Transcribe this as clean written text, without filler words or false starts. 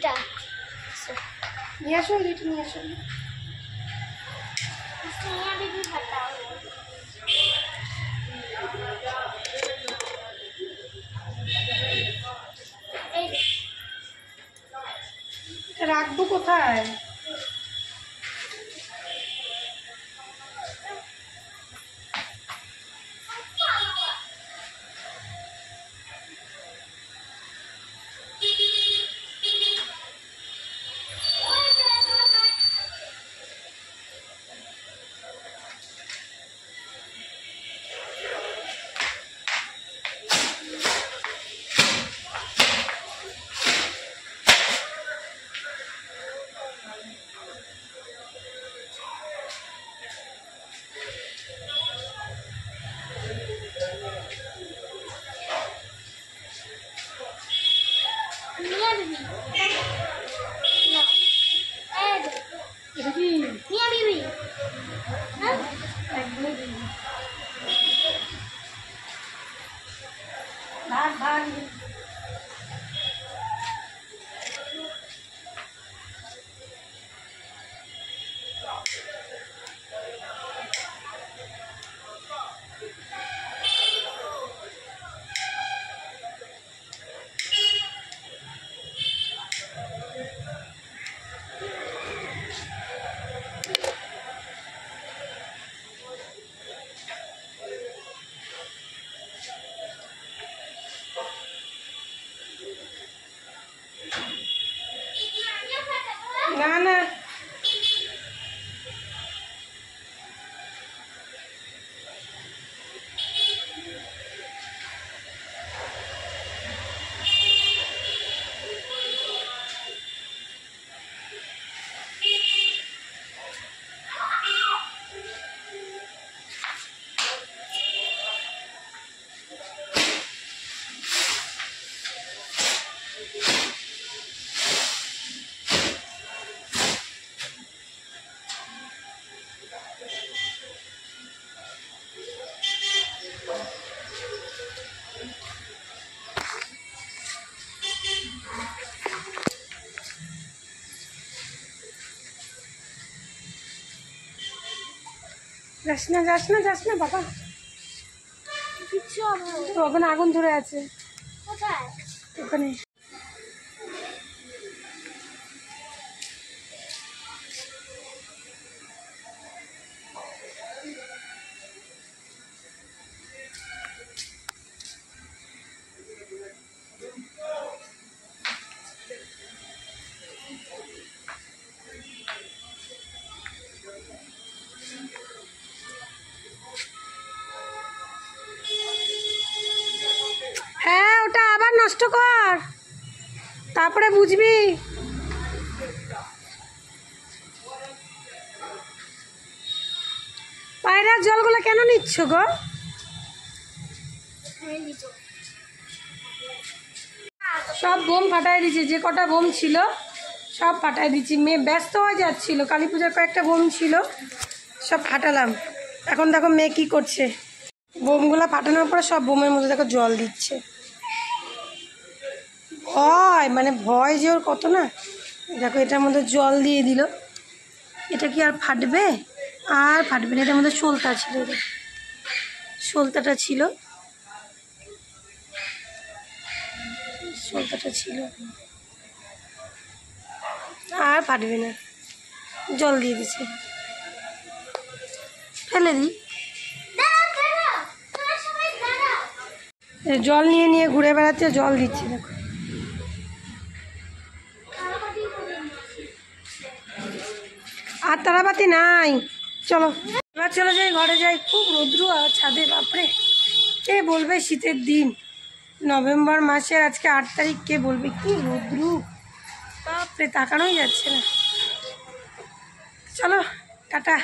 দুইটা নিয়ে আসো, দুইটা নিয়ে আসো। মিয়া বিবি খাতা রাখবো কোথায়? মিয়া বিবি না এটা কি মিয়া বিবি হ্যাঁ ভাগ ভাগ। না না যাস না যাস না যাস না বাবা, কিছু হবে না। তো ওখানে আগুন ধরে আছে কোথায় ওখানে। হ্যাঁ ওটা আবার নষ্ট কর, তারপরে বুঝবি। পায়রার জলগুলো কেন নিচ্ছ গো? সব বোম ফাটাই দিচ্ছে, যে কটা বোম ছিল সব ফাটাই দিচ্ছি। মেয়ে ব্যস্ত হয়ে যাচ্ছিল, কালী পূজার কয়েকটা বোম ছিল সব ফাটালাম। এখন দেখো মেয়ে কি করছে, বোমগুলো ফাটানোর পরে সব বোমের মধ্যে দেখো জল দিচ্ছে। ভয় মানে ভয় যে ওর কত না। দেখো এটার মধ্যে জল দিয়ে দিল, এটা কি আর ফাটবে? আর ফাটবে না। এটার মধ্যে সলতা ছিল, সলতাটা ছিল, সলতাটা ছিল, আর ফাটবে না। জল দিয়ে দিচ্ছে, ফেলে দিই। জল নিয়ে নিয়ে ঘুরে বেড়াচ্ছে, জল দিচ্ছে দেখো। আর তারাবাতি নাই, চলো এবার চলে যাই, ঘরে যাই। খুব রৌদ্র আর ছাদে, বাপরে কে বলবে শীতের দিন, নভেম্বর মাসের আজকে 8 তারিখ, কে বলবে কি রৌদ্র, বাপরে তাকানোই যাচ্ছে না। চলো টাটা।